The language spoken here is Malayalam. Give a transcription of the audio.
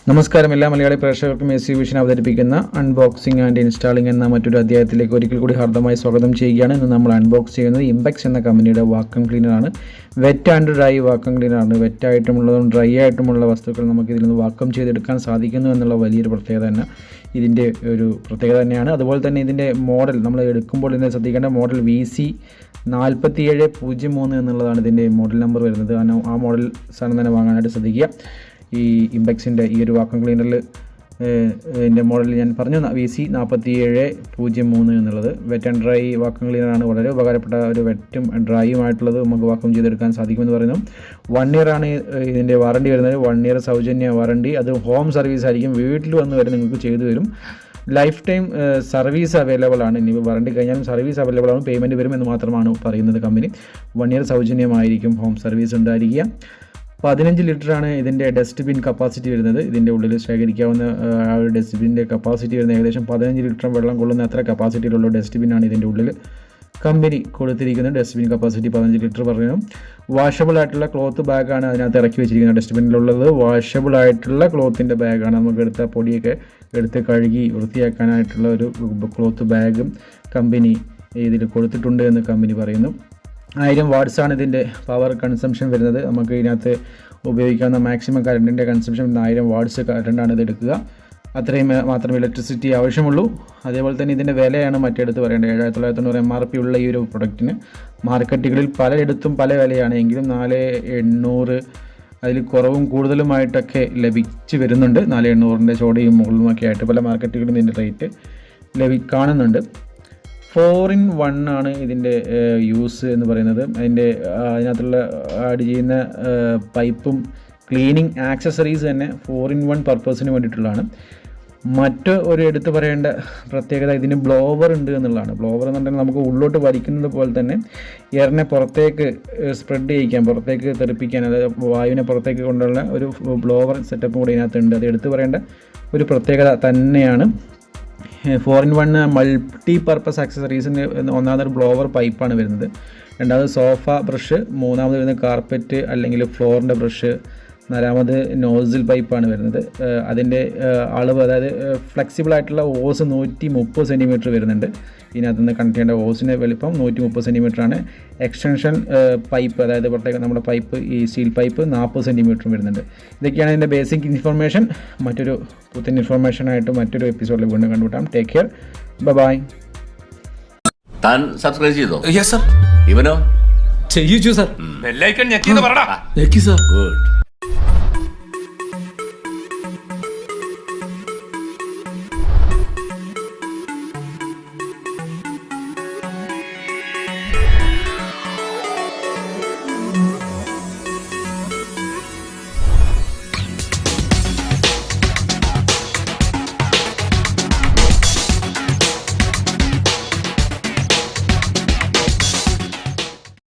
നമസ്കാരം എല്ലാ മലയാളി പ്രേക്ഷകർക്കും എസ് വിഷൻ അവതരിപ്പിക്കുന്ന അൺബോക്സിംഗ് ആൻഡ് ഇൻസ്റ്റാളിംഗ് എന്ന മറ്റൊരു അധ്യായത്തിലേക്ക് ഒരിക്കൽ കൂടി ഹാർദമായി സ്വാഗതം ചെയ്യുകയാണ്. ഇന്ന് നമ്മൾ അൺബോക്സ് ചെയ്യുന്നത് ഇംപെക്സ് എന്ന കമ്പനിയുടെ വാക്വം ക്ലീനറാണ്. വെറ്റ് ആൻഡ് ഡ്രൈ വാക്വം ക്ലീനറാണ്. വെറ്റായിട്ടുമുള്ളതും ഡ്രൈ ആയിട്ടുമുള്ള വസ്തുക്കൾ നമുക്ക് ഇതിൽ നിന്ന് വാക്വം ചെയ്തെടുക്കാൻ സാധിക്കുന്നു എന്നുള്ള വലിയൊരു പ്രത്യേകത തന്നെ ഇതിൻ്റെ ഒരു പ്രത്യേകത തന്നെയാണ്. അതുപോലെ തന്നെ ഇതിൻ്റെ മോഡൽ നമ്മൾ എടുക്കുമ്പോൾ ഇതിനെ ശ്രദ്ധിക്കേണ്ട മോഡൽ VC4703 എന്നുള്ളതാണ് ഇതിൻ്റെ മോഡൽ നമ്പർ വരുന്നത്. ആ മോഡൽ സാധനം തന്നെ വാങ്ങാനായിട്ട് ശ്രദ്ധിക്കുക. ഈ ഇംപെക്സിൻ്റെ ഈ ഒരു വാക്വം ക്ലീനറിൽ എൻ്റെ മോഡൽ ഞാൻ പറഞ്ഞു VC4703 എന്നുള്ളത് വെറ്റ് ആൻഡ് ഡ്രൈ വാക്വം ക്ലീനറാണ്. വളരെ ഉപകാരപ്പെട്ട ഒരു വെറ്റും ഡ്രൈയുമായിട്ടുള്ളത് നമുക്ക് വാക്വം ചെയ്തെടുക്കാൻ സാധിക്കുമെന്ന് പറയുന്നു. 1 year ആണ് ഇതിൻ്റെ വാറണ്ടി വരുന്നത്. 1 year സൗജന്യ വാറണ്ടി. അത് ഹോം സർവീസ് ആയിരിക്കും. വീട്ടിൽ വന്ന് വരെ നിങ്ങൾക്ക് ചെയ്തു തരും. ലൈഫ് ടൈം സർവീസ് അവൈലബിൾ ആണ്. ഇനി വാറണ്ടി കഴിഞ്ഞാലും സർവീസ് അവൈലബിൾ ആണ്. പേയ്മെൻറ്റ് വരും എന്ന് മാത്രമാണ് പറയുന്നത് കമ്പനി. 1 year സൗജന്യമായിരിക്കും. ഹോം സർവീസ് ഉണ്ടായിരിക്കുക. 15 ലിറ്ററാണ് ഇതിൻ്റെ ഡസ്റ്റ്ബിൻ കപ്പാസിറ്റി വരുന്നത്. ഇതിൻ്റെ ഉള്ളിൽ ശേഖരിക്കാവുന്ന ആ ഒരു ഡസ്റ്റ്ബിൻ്റെ കപ്പാസിറ്റി വരുന്നത് ഏകദേശം 15 ലിറ്റർ വെള്ളം കൊള്ളുന്ന അത്ര കപ്പാസിറ്റിയിലുള്ള ഡസ്റ്റ്ബിനാണ് ഇതിൻ്റെ ഉള്ളിൽ കമ്പനി കൊടുത്തിരിക്കുന്നത്. ഡസ്റ്റ്ബിൻ കപ്പാസിറ്റി 15 ലിറ്റർ പറഞ്ഞു. വാഷബിൾ ആയിട്ടുള്ള ക്ലോത്ത് ബാഗാണ് അതിനകത്ത് ഇറക്കി വെച്ചിരിക്കുന്നത്. ഡസ്റ്റ്ബിനിലുള്ളത് വാഷബിൾ ആയിട്ടുള്ള ക്ലോത്തിൻ്റെ ബാഗാണ്. നമുക്ക് എടുത്ത പൊടിയൊക്കെ എടുത്ത് കഴുകി വൃത്തിയാക്കാനായിട്ടുള്ള ഒരു ക്ലോത്ത് ബാഗും കമ്പനി ഇതിൽ കൊടുത്തിട്ടുണ്ട് എന്ന് കമ്പനി പറയുന്നു. 1000 watts ആണ് ഇതിൻ്റെ പവർ കൺസംഷൻ വരുന്നത്. നമുക്ക് ഇതിനകത്ത് ഉപയോഗിക്കാവുന്ന മാക്സിമം കറണ്ടിൻ്റെ കൺസംഷൻ 1000 watts കറണ്ടാണ് ഇത് എടുക്കുക. അത്രയും മാത്രമേ ഇലക്ട്രിസിറ്റി ആവശ്യമുള്ളൂ. അതേപോലെ തന്നെ ഇതിൻ്റെ വിലയാണ് മറ്റെടുത്ത് പറയേണ്ടത്. 7990 MRP ഉള്ള ഈ ഒരു പ്രൊഡക്റ്റിന് മാർക്കറ്റുകളിൽ പലയിടത്തും പല വിലയാണ്. എങ്കിലും 4800 അതിൽ കുറവും കൂടുതലുമായിട്ടൊക്കെ ലഭിച്ച് വരുന്നുണ്ട്. 4800 ചോടയും മുകളിലുമൊക്കെ ആയിട്ട് പല മാർക്കറ്റുകളിലും ഇതിൻ്റെ റേറ്റ് കാണുന്നുണ്ട്. 4-in-1 ആണ് ഇതിൻ്റെ യൂസ് എന്ന് പറയുന്നത്. അതിനകത്തുള്ള ആഡ് ചെയ്യുന്ന പൈപ്പും ക്ലീനിങ് ആക്സസറീസ് തന്നെ 4-in-1 പർപ്പസിന് വേണ്ടിയിട്ടുള്ളതാണ്. മറ്റ് ഒരു എടുത്തു പറയേണ്ട പ്രത്യേകത ഇതിന് ബ്ലോവർ ഉണ്ട് എന്നുള്ളതാണ്. ബ്ലോവർ എന്നുണ്ടെങ്കിൽ നമുക്ക് ഉള്ളോട്ട് വലിക്കുന്നത് പോലെ തന്നെ എയറിനെ പുറത്തേക്ക് സ്പ്രെഡ് ചെയ്യിക്കാൻ, പുറത്തേക്ക് തെറിപ്പിക്കാൻ, അതായത് വായുവിനെ പുറത്തേക്ക് കൊണ്ടുള്ള ഒരു ബ്ലോവർ സെറ്റപ്പും കൂടി ഇതിനകത്തുണ്ട്. അത് എടുത്തു പറയേണ്ട ഒരു പ്രത്യേകത തന്നെയാണ്. 4-in-1 മൾട്ടി പർപ്പസ് ആക്സസറീസിന് ഒന്നാമതൊരു ബ്ലോവർ പൈപ്പാണ് വരുന്നത്. രണ്ടാമത് സോഫ ബ്രഷ്, മൂന്നാമത് വരുന്നത് കാർപ്പറ്റ് അല്ലെങ്കിൽ ഫ്ലോറിൻ്റെ ബ്രഷ്, നാലാമത് നോസിൽ പൈപ്പാണ് വരുന്നത്. അതിൻ്റെ അളവ്, അതായത് ഫ്ലെക്സിബിൾ ആയിട്ടുള്ള ഓസ് 130 സെൻറ്റിമീറ്റർ വരുന്നുണ്ട്. ഇതിനകത്ത് നിന്ന് കണക്ട് ചെയ്യേണ്ട ഓസിൻ്റെ വലിപ്പം 130 സെൻറ്റിമീറ്റർ ആണ്. എക്സ്റ്റൻഷൻ പൈപ്പ്, അതായത് പുറത്തേക്ക് നമ്മുടെ പൈപ്പ്, ഈ സ്റ്റീൽ പൈപ്പ് 40 സെൻറ്റിമീറ്റർ വരുന്നുണ്ട്. ഇതൊക്കെയാണ് ഇതിൻ്റെ ബേസിക് ഇൻഫർമേഷൻ. മറ്റൊരു പുത്തൻ ഇൻഫർമേഷനായിട്ട് മറ്റൊരു എപ്പിസോഡിൽ വീണ്ടും കണ്ടുമുട്ടാം. Take care, bye. താൻ സബ്സ്ക്രൈബ് ചെയ്തോ? Yes sir. ഇവനോ? ചെയ്യിച്ചു സർ. ബെല്ലൈക്കൺ ഞെക്കിന്ന് പറടാ. ഞെക്കി സർ. ഗുഡ്.